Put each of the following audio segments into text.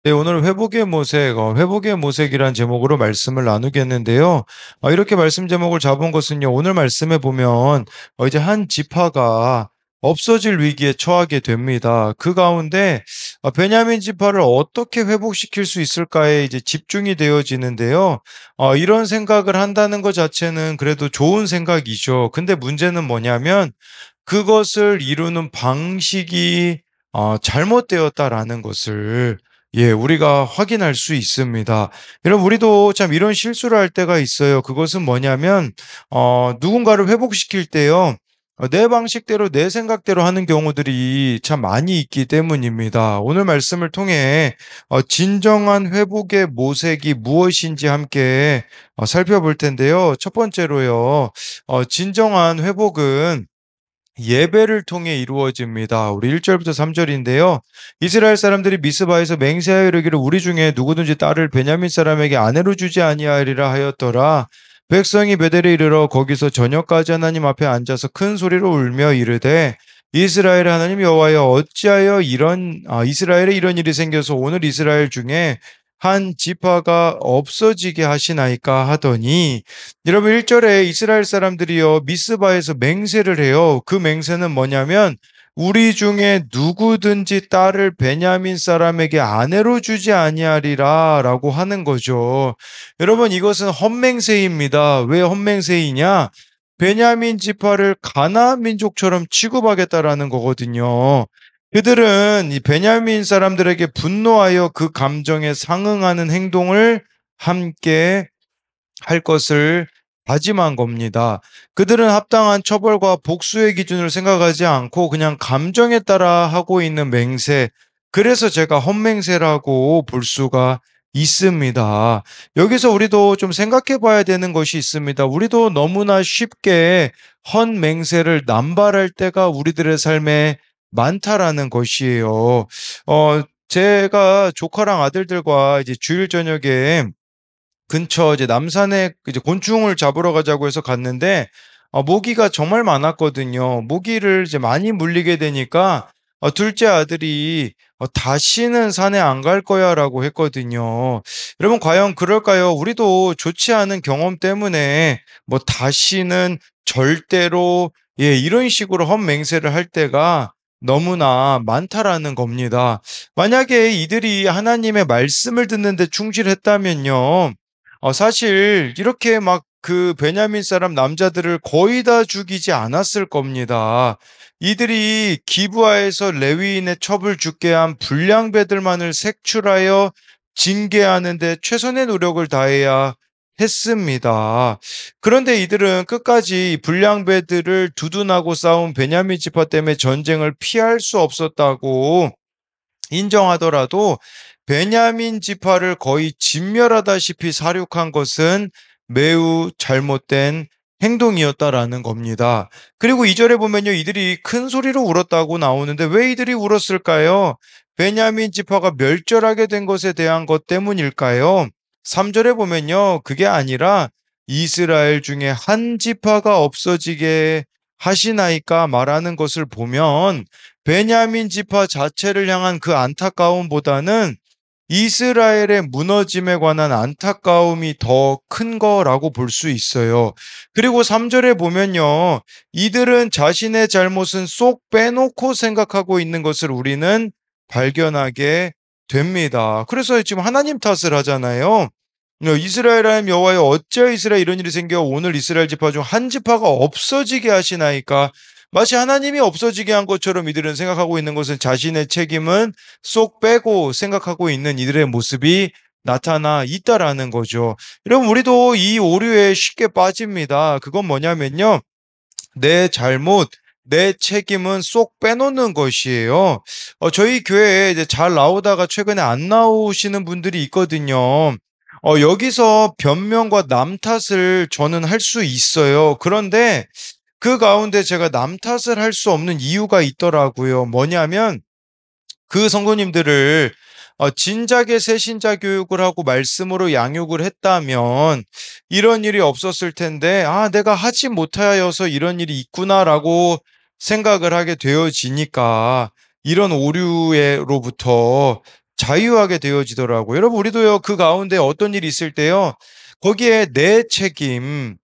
네, 오늘 회복의 모색이란 제목으로 말씀을 나누겠는데요. 이렇게 말씀 제목을 잡은 것은요, 오늘 말씀에 보면, 이제 한 지파가 없어질 위기에 처하게 됩니다. 그 가운데, 베냐민 지파를 어떻게 회복시킬 수 있을까에 이제 집중이 되어지는데요. 이런 생각을 한다는 것 자체는 그래도 좋은 생각이죠. 근데 문제는 뭐냐면, 그것을 이루는 방식이 잘못되었다라는 것을 우리가 확인할 수 있습니다. 여러분, 우리도 참 이런 실수를 할 때가 있어요. 그것은 뭐냐면, 누군가를 회복시킬 때요, 내 방식대로, 내 생각대로 하는 경우들이 참 많이 있기 때문입니다. 오늘 말씀을 통해 진정한 회복의 모색이 무엇인지 함께 살펴볼 텐데요. 첫 번째로요, 진정한 회복은 예배를 통해 이루어집니다. 우리 1절부터 3절인데요. 이스라엘 사람들이 미스바에서 맹세하여 이르기를 우리 중에 누구든지 딸을 베냐민 사람에게 아내로 주지 아니하리라 하였더라. 백성이 베델에 이르러 거기서 저녁까지 하나님 앞에 앉아서 큰 소리로 울며 이르되 이스라엘 하나님 여호와여 어찌하여 이스라엘에 이런 일이 생겨서 오늘 이스라엘 중에 한 지파가 없어지게 하시나이까 하더니 여러분 1절에 이스라엘 사람들이요 미스바에서 맹세를 해요. 그 맹세는 뭐냐면 우리 중에 누구든지 딸을 베냐민 사람에게 아내로 주지 아니하리라라고 하는 거죠. 여러분 이것은 헛맹세입니다. 왜 헛맹세이냐? 베냐민 지파를 가나안 민족처럼 취급하겠다라는 거거든요. 그들은 이 베냐민 사람들에게 분노하여 그 감정에 상응하는 행동을 함께 할 것을 다짐한 겁니다. 그들은 합당한 처벌과 복수의 기준을 생각하지 않고 그냥 감정에 따라 하고 있는 맹세. 그래서 제가 헛맹세라고 볼 수가 있습니다. 여기서 우리도 좀 생각해 봐야 되는 것이 있습니다. 우리도 너무나 쉽게 헛맹세를 남발할 때가 우리들의 삶에 많다라는 것이에요. 제가 조카랑 아들들과 이제 주일 저녁에 근처 이제 남산에 이제 곤충을 잡으러 가자고 해서 갔는데 모기가 정말 많았거든요. 모기를 이제 많이 물리게 되니까 둘째 아들이 다시는 산에 안 갈 거야라고 했거든요. 여러분 과연 그럴까요? 우리도 좋지 않은 경험 때문에 뭐 다시는 절대로 이런 식으로 헛맹세를 할 때가 너무나 많다라는 겁니다. 만약에 이들이 하나님의 말씀을 듣는데 충실했다면요. 사실 이렇게 막 그 베냐민 사람 남자들을 거의 다 죽이지 않았을 겁니다. 이들이 기브아에서 레위인의 첩을 죽게 한 불량배들만을 색출하여 징계하는 데 최선의 노력을 다해야 했습니다. 그런데 이들은 끝까지 불량배들을 두둔하고 싸운 베냐민 지파 때문에 전쟁을 피할 수 없었다고 인정하더라도 베냐민 지파를 거의 진멸하다시피 사륙한 것은 매우 잘못된 행동이었다라는 겁니다. 그리고 2절에 보면요, 이들이 큰 소리로 울었다고 나오는데 왜 이들이 울었을까요? 베냐민 지파가 멸절하게 된 것에 대한 것 때문일까요? 3절에 보면요, 그게 아니라 이스라엘 중에 한 지파가 없어지게 하시나이까 말하는 것을 보면 베냐민 지파 자체를 향한 그 안타까움보다는 이스라엘의 무너짐에 관한 안타까움이 더 큰 거라고 볼 수 있어요. 그리고 3절에 보면요. 이들은 자신의 잘못은 쏙 빼놓고 생각하고 있는 것을 우리는 발견하게 됩니다. 그래서 지금 하나님 탓을 하잖아요. 이스라엘 하나님 여호와여 어찌하여 이스라엘 이런 일이 생겨 오늘 이스라엘 지파 중 한 지파가 없어지게 하시나이까 마치 하나님이 없어지게 한 것처럼 이들은 생각하고 있는 것은 자신의 책임은 쏙 빼고 생각하고 있는 이들의 모습이 나타나 있다라는 거죠. 여러분 우리도 이 오류에 쉽게 빠집니다. 그건 뭐냐면요. 내 잘못, 내 책임은 쏙 빼놓는 것이에요. 저희 교회에 이제 잘 나오다가 최근에 안 나오시는 분들이 있거든요. 여기서 변명과 남 탓을 저는 할 수 있어요. 그런데 그 가운데 제가 남 탓을 할 수 없는 이유가 있더라고요. 뭐냐면 그 성도님들을 진작에 새신자 교육을 하고 말씀으로 양육을 했다면 이런 일이 없었을 텐데 내가 하지 못하여서 이런 일이 있구나라고 생각을 하게 되어지니까 이런 오류로부터 자유하게 되어지더라고요. 여러분 우리도요 그 가운데 어떤 일이 있을 때요. 거기에 내 책임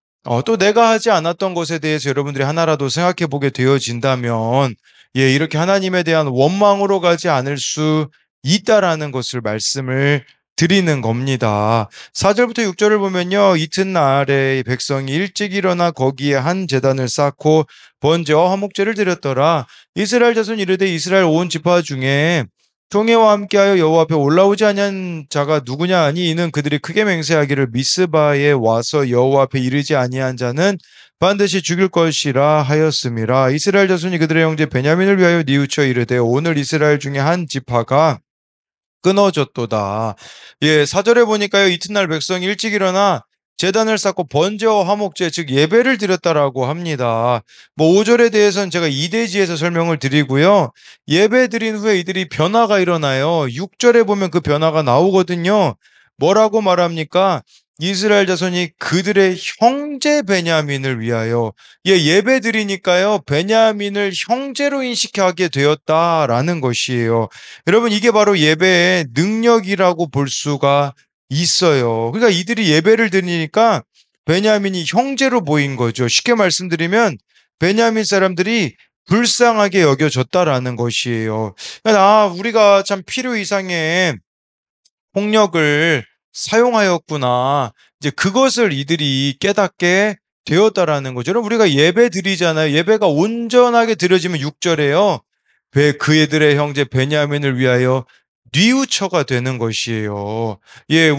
또 내가 하지 않았던 것에 대해서 여러분들이 하나라도 생각해 보게 되어진다면 이렇게 하나님에 대한 원망으로 가지 않을 수 있다라는 것을 말씀을 드리는 겁니다. 4절부터 6절을 보면요. 이튿날에 백성이 일찍 일어나 거기에 한 제단을 쌓고 번제와 화목제를 드렸더라. 이스라엘 자손 이르되 이스라엘 온 지파 중에 총회와 함께하여 여호와 앞에 올라오지 아니한 자가 누구냐 하니 이는 그들이 크게 맹세하기를 미스바에 와서 여호와 앞에 이르지 아니한 자는 반드시 죽일 것이라 하였음이라. 이스라엘 자손이 그들의 형제 베냐민을 위하여 뉘우쳐 이르되 오늘 이스라엘 중에 한 지파가 끊어졌도다. 4절에 보니까요. 이튿날 백성이 일찍 일어나 제단을 쌓고 번제와 화목제 즉 예배를 드렸다라고 합니다. 5절에 대해서는 제가 이대지에서 설명을 드리고요. 예배 드린 후에 이들이 변화가 일어나요. 6절에 보면 그 변화가 나오거든요. 뭐라고 말합니까? 이스라엘 자손이 그들의 형제 베냐민을 위하여 예배 드리니까요. 베냐민을 형제로 인식하게 되었다라는 것이에요. 여러분 이게 바로 예배의 능력이라고 볼 수가 있어요. 그러니까 이들이 예배를 드리니까 베냐민이 형제로 보인 거죠. 쉽게 말씀드리면 베냐민 사람들이 불쌍하게 여겨졌다라는 것이에요. 그러니까 우리가 참 필요 이상의 폭력을 사용하였구나. 이제 그것을 이들이 깨닫게 되었다라는 거죠. 여러분 우리가 예배 드리잖아요. 예배가 온전하게 드려지면 6절에요. 그 애들의 형제 베냐민을 위하여 뉘우쳐가 되는 것이에요.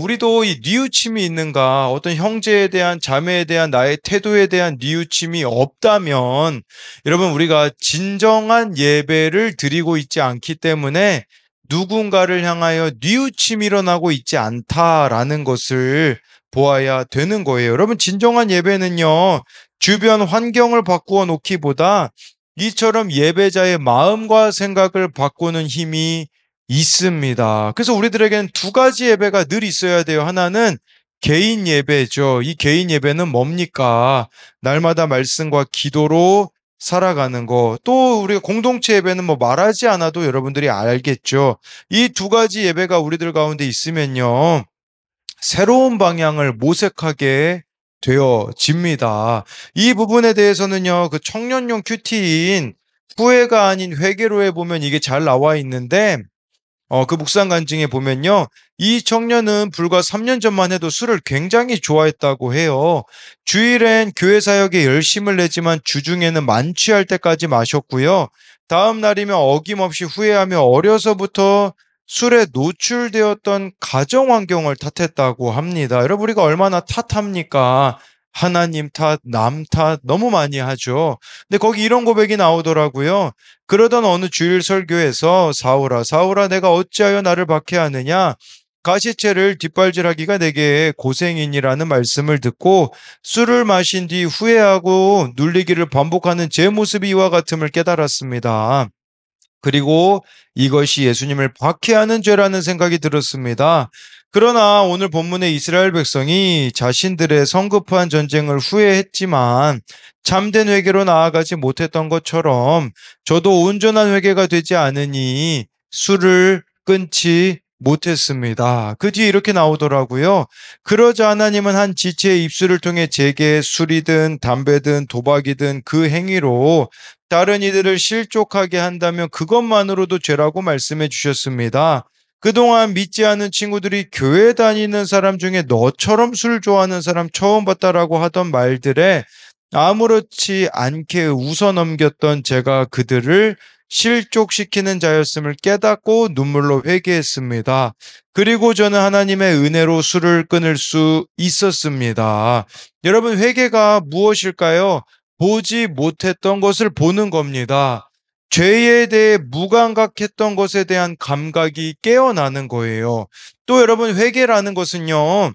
우리도 이 뉘우침이 있는가? 어떤 형제에 대한 자매에 대한 나의 태도에 대한 뉘우침이 없다면 여러분 우리가 진정한 예배를 드리고 있지 않기 때문에 누군가를 향하여 뉘우침이 일어나고 있지 않다라는 것을 보아야 되는 거예요. 여러분 진정한 예배는요. 주변 환경을 바꾸어 놓기보다 이처럼 예배자의 마음과 생각을 바꾸는 힘이 있습니다. 그래서 우리들에게는 두 가지 예배가 늘 있어야 돼요. 하나는 개인 예배죠. 이 개인 예배는 뭡니까? 날마다 말씀과 기도로 살아가는 거. 또 우리가 공동체 예배는 뭐 말하지 않아도 여러분들이 알겠죠. 이 두 가지 예배가 우리들 가운데 있으면요. 새로운 방향을 모색하게 되어집니다. 이 부분에 대해서는요, 그 청년용 큐티인 후회가 아닌 회개로에 보면 이게 잘 나와 있는데, 그 묵상 간증에 보면요. 이 청년은 불과 3년 전만 해도 술을 굉장히 좋아했다고 해요. 주일엔 교회 사역에 열심을 내지만 주중에는 만취할 때까지 마셨고요. 다음 날이면 어김없이 후회하며 어려서부터 술에 노출되었던 가정 환경을 탓했다고 합니다. 여러분 우리가 얼마나 탓합니까? 하나님 탓, 남 탓 너무 많이 하죠. 근데 거기 이런 고백이 나오더라고요. 그러던 어느 주일 설교에서 사울아 사울아 내가 어찌하여 나를 박해하느냐 가시채를 뒷발질하기가 내게 고생이니라는 말씀을 듣고 술을 마신 뒤 후회하고 눌리기를 반복하는 제 모습이 이와 같음을 깨달았습니다. 그리고 이것이 예수님을 박해하는 죄라는 생각이 들었습니다. 그러나 오늘 본문의 이스라엘 백성이 자신들의 성급한 전쟁을 후회했지만 참된 회개로 나아가지 못했던 것처럼 저도 온전한 회개가 되지 않으니 술을 끊지 못했습니다. 그 뒤에 이렇게 나오더라고요. 그러자 하나님은 한 지체의 입술을 통해 제게 술이든 담배든 도박이든 그 행위로 다른 이들을 실족하게 한다면 그것만으로도 죄라고 말씀해 주셨습니다. 그동안 믿지 않은 친구들이 교회 다니는 사람 중에 너처럼 술 좋아하는 사람 처음 봤다라고 하던 말들에 아무렇지 않게 웃어 넘겼던 제가 그들을 실족시키는 자였음을 깨닫고 눈물로 회개했습니다. 그리고 저는 하나님의 은혜로 술을 끊을 수 있었습니다. 여러분, 회개가 무엇일까요? 보지 못했던 것을 보는 겁니다. 죄에 대해 무감각했던 것에 대한 감각이 깨어나는 거예요. 또 여러분, 회개라는 것은요,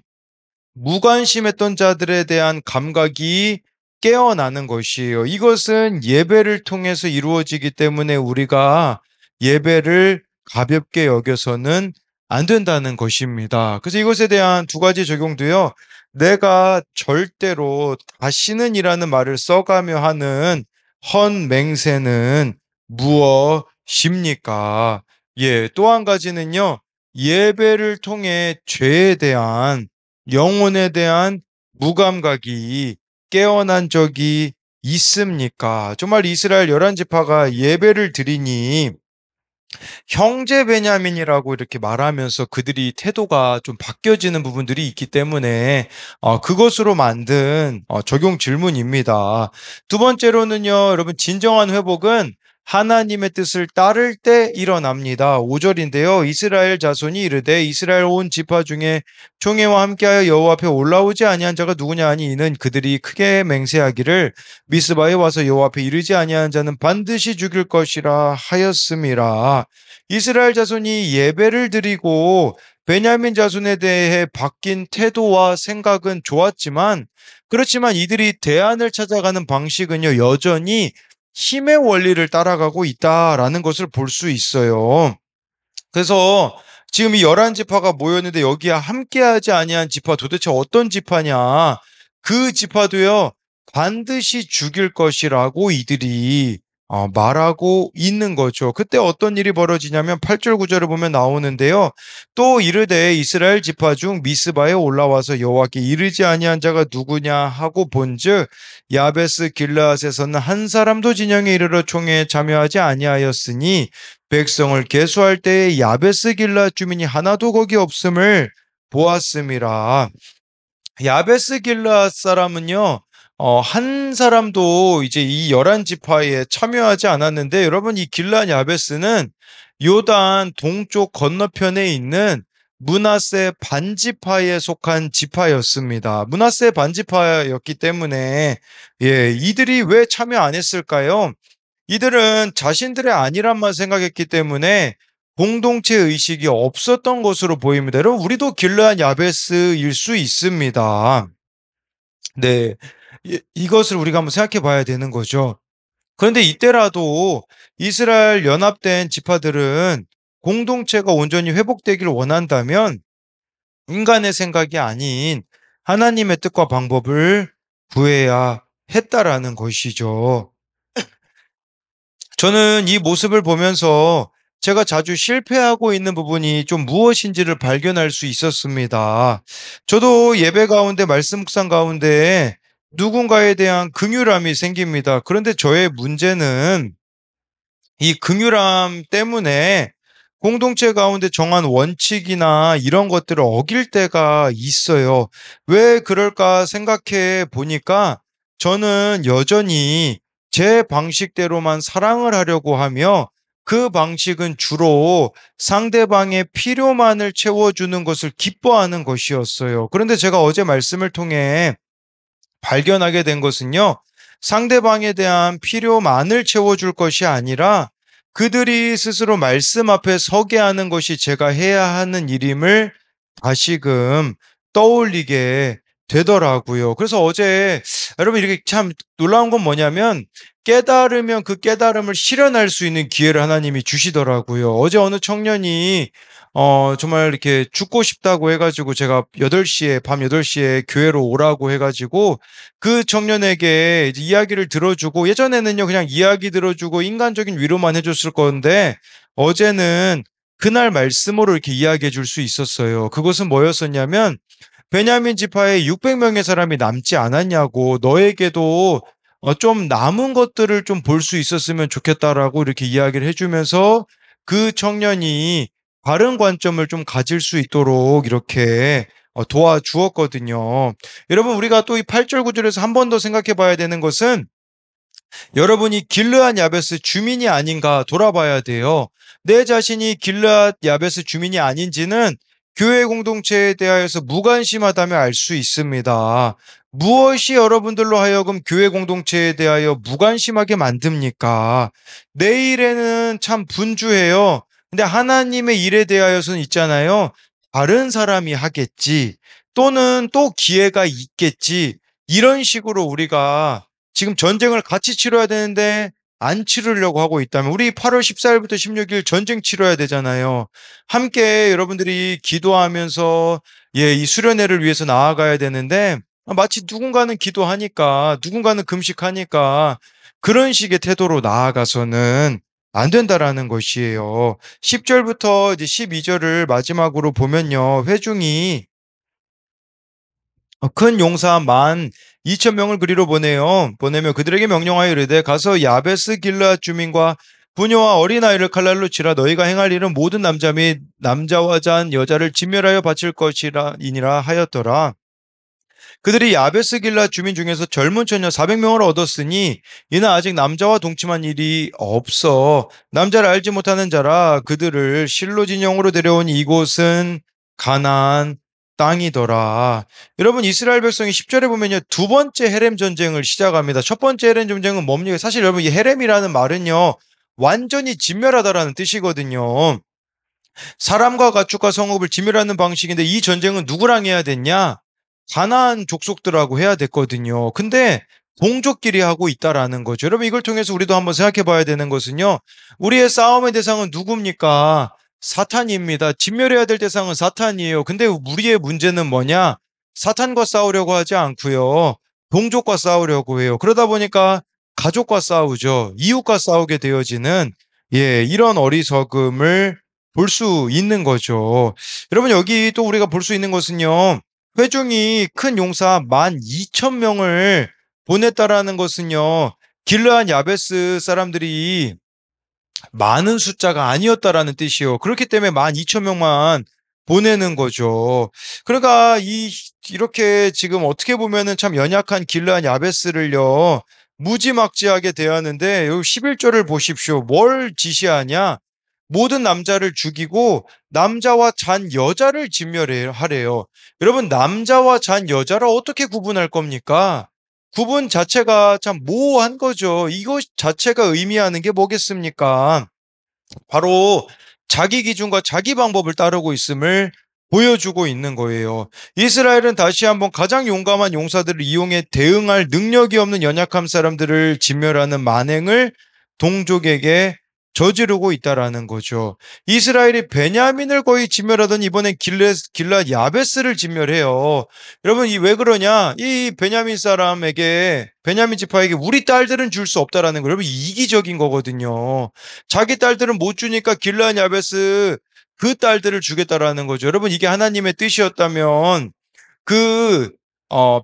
무관심했던 자들에 대한 감각이 깨어나는 것이에요. 이것은 예배를 통해서 이루어지기 때문에 우리가 예배를 가볍게 여겨서는 안 된다는 것입니다. 그래서 이것에 대한 두 가지 적용도요. 내가 절대로 다시는 이라는 말을 써가며 하는 헌 맹세는 무엇입니까? 또 한 가지는요. 예배를 통해 죄에 대한, 영혼에 대한 무감각이 깨어난 적이 있습니까? 정말 이스라엘 열한 지파가 예배를 드리니 형제 베냐민이라고 이렇게 말하면서 그들이 태도가 좀 바뀌어지는 부분들이 있기 때문에 그것으로 만든 적용 질문입니다. 두 번째로는요, 여러분, 진정한 회복은 하나님의 뜻을 따를 때 일어납니다. 5절인데요. 이스라엘 자손이 이르되 이스라엘 온 지파 중에 총회와 함께하여 여호와 앞에 올라오지 아니한 자가 누구냐 하니 이는 그들이 크게 맹세하기를 미스바에 와서 여호와 앞에 이르지 아니한 자는 반드시 죽일 것이라 하였음이라. 이스라엘 자손이 예배를 드리고 베냐민 자손에 대해 바뀐 태도와 생각은 좋았지만, 그렇지만 이들이 대안을 찾아가는 방식은요, 여전히 힘의 원리를 따라가고 있다라는 것을 볼 수 있어요. 그래서 지금 이 열한 지파가 모였는데 여기에 함께하지 아니한 지파, 도대체 어떤 지파냐? 그 지파도요, 반드시 죽일 것이라고 이들이 말하고 있는 거죠. 그때 어떤 일이 벌어지냐면 8절 9절을 보면 나오는데요. 또 이르되 이스라엘 지파 중 미스바에 올라와서 여호와께 이르지 아니한 자가 누구냐 하고 본즉 야베스 길르앗에서는 한 사람도 진영에 이르러 총회에 참여하지 아니하였으니 백성을 계수할 때에 야베스 길르앗 주민이 하나도 거기 없음을 보았음이라. 야베스 길르앗 사람은요, 한 사람도 이제 이 열한 지파에 참여하지 않았는데, 여러분, 이 길르앗 야베스는 요단 동쪽 건너편에 있는 므낫세 반지파에 속한 지파였습니다. 므낫세 반지파였기 때문에 이들이 왜 참여 안 했을까요? 이들은 자신들의 아니란만 생각했기 때문에 공동체 의식이 없었던 것으로 보입니다. 여러분, 우리도 길르앗 야베스일 수 있습니다. 네. 이것을 우리가 한번 생각해 봐야 되는 거죠. 그런데 이때라도 이스라엘 연합된 지파들은 공동체가 온전히 회복되기를 원한다면 인간의 생각이 아닌 하나님의 뜻과 방법을 구해야 했다라는 것이죠. 저는 이 모습을 보면서 제가 자주 실패하고 있는 부분이 좀 무엇인지를 발견할 수 있었습니다. 저도 예배 가운데, 말씀 묵상 가운데 누군가에 대한 긍휼함이 생깁니다. 그런데 저의 문제는 이 긍휼함 때문에 공동체 가운데 정한 원칙이나 이런 것들을 어길 때가 있어요. 왜 그럴까 생각해 보니까 저는 여전히 제 방식대로만 사랑을 하려고 하며 그 방식은 주로 상대방의 필요만을 채워주는 것을 기뻐하는 것이었어요. 그런데 제가 어제 말씀을 통해 발견하게 된 것은요, 상대방에 대한 필요만을 채워줄 것이 아니라 그들이 스스로 말씀 앞에 서게 하는 것이 제가 해야 하는 일임을 다시금 떠올리게 되더라고요. 그래서 어제 여러분, 이렇게 참 놀라운 건 뭐냐면 깨달으면 그 깨달음을 실현할 수 있는 기회를 하나님이 주시더라고요. 어제 어느 청년이 정말 이렇게 죽고 싶다고 해가지고 제가 8시에, 밤 8시에 교회로 오라고 해가지고 그 청년에게 이제 이야기를 들어주고, 예전에는요, 그냥 이야기 들어주고 인간적인 위로만 해줬을 건데, 어제는 그날 말씀으로 이렇게 이야기해 줄 수 있었어요. 그것은 뭐였었냐면, 베냐민 지파에 600명의 사람이 남지 않았냐고, 너에게도 좀 남은 것들을 좀 볼 수 있었으면 좋겠다라고 이렇게 이야기를 해주면서 그 청년이 바른 관점을 좀 가질 수 있도록 이렇게 도와주었거든요. 여러분, 우리가 또 이 8절 9절에서 한 번 더 생각해 봐야 되는 것은, 여러분이 길르앗 야베스 주민이 아닌가 돌아봐야 돼요. 내 자신이 길르앗 야베스 주민이 아닌지는 교회 공동체에 대하여서 무관심하다면 알 수 있습니다. 무엇이 여러분들로 하여금 교회 공동체에 대하여 무관심하게 만듭니까? 내 일에는 참 분주해요. 근데 하나님의 일에 대하여서는 있잖아요, 다른 사람이 하겠지, 또는 또 기회가 있겠지, 이런 식으로 우리가 지금 전쟁을 같이 치러야 되는데 안 치르려고 하고 있다면, 우리 8월 14일부터 16일 전쟁 치러야 되잖아요. 함께 여러분들이 기도하면서 이 수련회를 위해서 나아가야 되는데, 마치 누군가는 기도하니까 누군가는 금식하니까 그런 식의 태도로 나아가서는 안 된다라는 것이에요. 10절부터 이제 12절을 마지막으로 보면요. 회중이 큰 용사 12,000명을 그리로 보내며 그들에게 명령하여 이르되 가서 야베스 길르앗 주민과 부녀와 어린아이를 칼날로 치라. 너희가 행할 일은 모든 남자 및 남자와 잔 여자를 진멸하여 바칠 것이니라 하였더라. 그들이 야베스 길라 주민 중에서 젊은 처녀 400명을 얻었으니 이는 아직 남자와 동침한 일이 없어 남자를 알지 못하는 자라. 그들을 실로 진영으로 데려온 이곳은 가나안 땅이더라. 여러분, 이스라엘 백성이 10절에 보면요, 두 번째 헤렘 전쟁을 시작합니다. 첫 번째 헤렘 전쟁은 뭡니까? 사실 여러분, 이 헤렘이라는 말은요, 완전히 진멸하다라는 뜻이거든요. 사람과 가축과 성읍을 진멸하는 방식인데, 이 전쟁은 누구랑 해야 됐냐? 가나안 족속들하고 해야 됐거든요. 근데 동족끼리 하고 있다라는 거죠. 여러분, 이걸 통해서 우리도 한번 생각해 봐야 되는 것은요, 우리의 싸움의 대상은 누굽니까? 사탄입니다. 진멸해야 될 대상은 사탄이에요. 근데 우리의 문제는 뭐냐? 사탄과 싸우려고 하지 않고요, 동족과 싸우려고 해요. 그러다 보니까 가족과 싸우죠. 이웃과 싸우게 되어지는, 이런 어리석음을 볼 수 있는 거죠. 여러분, 여기 또 우리가 볼 수 있는 것은요, 회중이 큰 용사 12,000명을 보냈다라는 것은요, 길르한 야베스 사람들이 많은 숫자가 아니었다라는 뜻이요. 그렇기 때문에 12,000명만 보내는 거죠. 그러니까 이렇게 지금 어떻게 보면은 참 연약한 길르한 야베스를요, 무지막지하게 대하는데, 여기 11절을 보십시오. 뭘 지시하냐? 모든 남자를 죽이고 남자와 잔 여자를 진멸하래요. 여러분, 남자와 잔 여자를 어떻게 구분할 겁니까? 구분 자체가 참 모호한 거죠. 이것 자체가 의미하는 게 뭐겠습니까? 바로 자기 기준과 자기 방법을 따르고 있음을 보여주고 있는 거예요. 이스라엘은 다시 한번 가장 용감한 용사들을 이용해 대응할 능력이 없는 연약한 사람들을 진멸하는 만행을 동족에게 저지르고 있다라는 거죠. 이스라엘이 베냐민을 거의 진멸하던 이번엔 길랏 야베스를 진멸해요. 여러분, 이 왜 그러냐? 이 베냐민 사람에게, 베냐민 지파에게 우리 딸들은 줄 수 없다라는 거. 여러분, 이기적인 거거든요. 자기 딸들은 못 주니까 길랏 야베스 그 딸들을 주겠다라는 거죠. 여러분, 이게 하나님의 뜻이었다면 그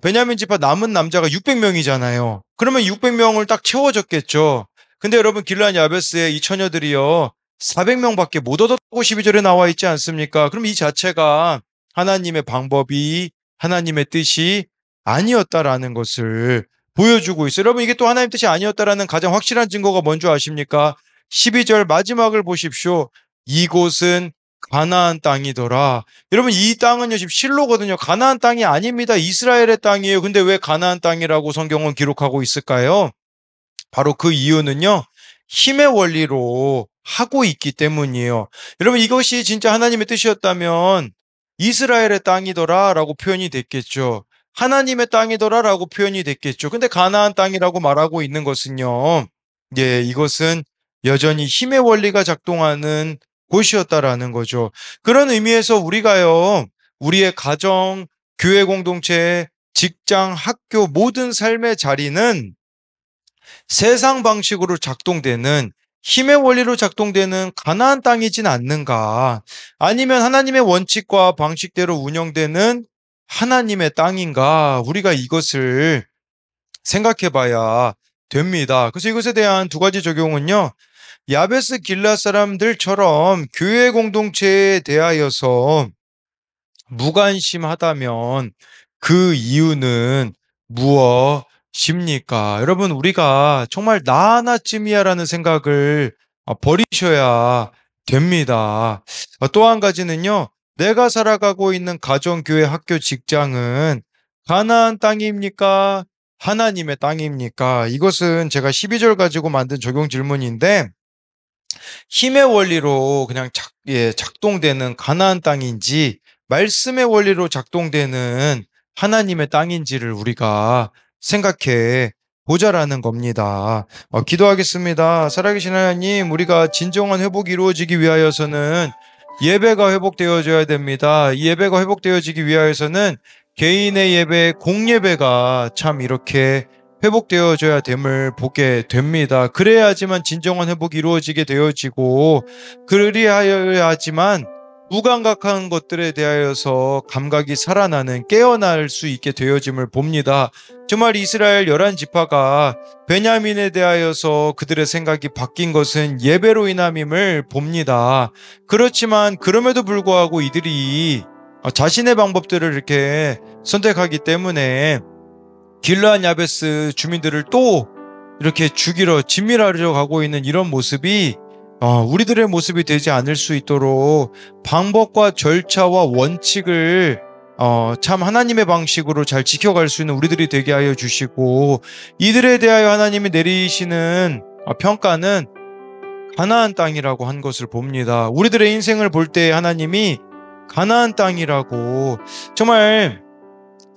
베냐민 지파 남은 남자가 600명이잖아요. 그러면 600명을 딱 채워줬겠죠. 근데 여러분, 길란 야베스의 이 처녀들이요, 400명밖에 못 얻었다고 12절에 나와 있지 않습니까? 그럼 이 자체가 하나님의 방법이, 하나님의 뜻이 아니었다라는 것을 보여주고 있어요. 여러분, 이게 또 하나님 뜻이 아니었다라는 가장 확실한 증거가 뭔지 아십니까? 12절 마지막을 보십시오. 이곳은 가나안 땅이더라. 여러분, 이 땅은요, 지금 실로거든요. 가나안 땅이 아닙니다. 이스라엘의 땅이에요. 근데 왜 가나안 땅이라고 성경은 기록하고 있을까요? 바로 그 이유는요, 힘의 원리로 하고 있기 때문이에요. 여러분, 이것이 진짜 하나님의 뜻이었다면 이스라엘의 땅이더라 라고 표현이 됐겠죠. 하나님의 땅이더라 라고 표현이 됐겠죠. 근데 가나안 땅이라고 말하고 있는 것은요, 이것은 여전히 힘의 원리가 작동하는 곳이었다라는 거죠. 그런 의미에서 우리가요, 우리의 가정, 교회 공동체, 직장, 학교, 모든 삶의 자리는 세상 방식으로 작동되는, 힘의 원리로 작동되는 가나안 땅이진 않는가? 아니면 하나님의 원칙과 방식대로 운영되는 하나님의 땅인가? 우리가 이것을 생각해 봐야 됩니다. 그래서 이것에 대한 두 가지 적용은요, 야베스 길라 사람들처럼 교회 공동체에 대하여서 무관심하다면 그 이유는 무엇입니까? 여러분, 우리가 정말 나 하나쯤이야라는 생각을 버리셔야 됩니다. 또 한 가지는요, 내가 살아가고 있는 가정, 교회, 학교, 직장은 가나안 땅입니까? 하나님의 땅입니까? 이것은 제가 12절 가지고 만든 적용 질문인데, 힘의 원리로 그냥 작동되는 가나안 땅인지, 말씀의 원리로 작동되는 하나님의 땅인지를 우리가 생각해 보자라는 겁니다. 기도하겠습니다. 살아계신 하나님, 우리가 진정한 회복이 이루어지기 위하여서는 예배가 회복되어져야 됩니다. 이 예배가 회복되어지기 위하여서는 개인의 예배, 공예배가 참 이렇게 회복되어져야 됨을 보게 됩니다. 그래야지만 진정한 회복이 이루어지게 되어지고, 그리하여야지만 무감각한 것들에 대하여서 감각이 살아나는, 깨어날 수 있게 되어짐을 봅니다. 정말 이스라엘 11지파가 베냐민에 대하여서 그들의 생각이 바뀐 것은 예배로 인함임을 봅니다. 그렇지만 그럼에도 불구하고 이들이 자신의 방법들을 이렇게 선택하기 때문에 길르앗 야베스 주민들을 또 이렇게 죽이러 진멸하려 가고 있는 이런 모습이 우리들의 모습이 되지 않을 수 있도록 방법과 절차와 원칙을 참 하나님의 방식으로 잘 지켜갈 수 있는 우리들이 되게 하여 주시고, 이들에 대하여 하나님이 내리시는 평가는 가나안 땅이라고 한 것을 봅니다. 우리들의 인생을 볼 때 하나님이 가나안 땅이라고, 정말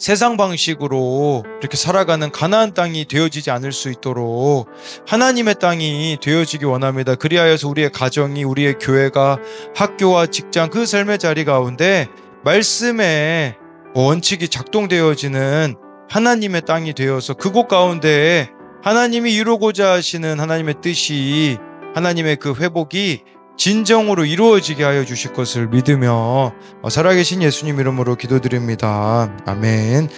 세상 방식으로 이렇게 살아가는 가나안 땅이 되어지지 않을 수 있도록 하나님의 땅이 되어지기 원합니다. 그리하여서 우리의 가정이, 우리의 교회가, 학교와 직장, 그 삶의 자리 가운데 말씀의 원칙이 작동되어지는 하나님의 땅이 되어서 그곳 가운데 하나님이 이루고자 하시는 하나님의 뜻이, 하나님의 그 회복이 진정으로 이루어지게 하여 주실 것을 믿으며 살아계신 예수님 이름으로 기도드립니다. 아멘.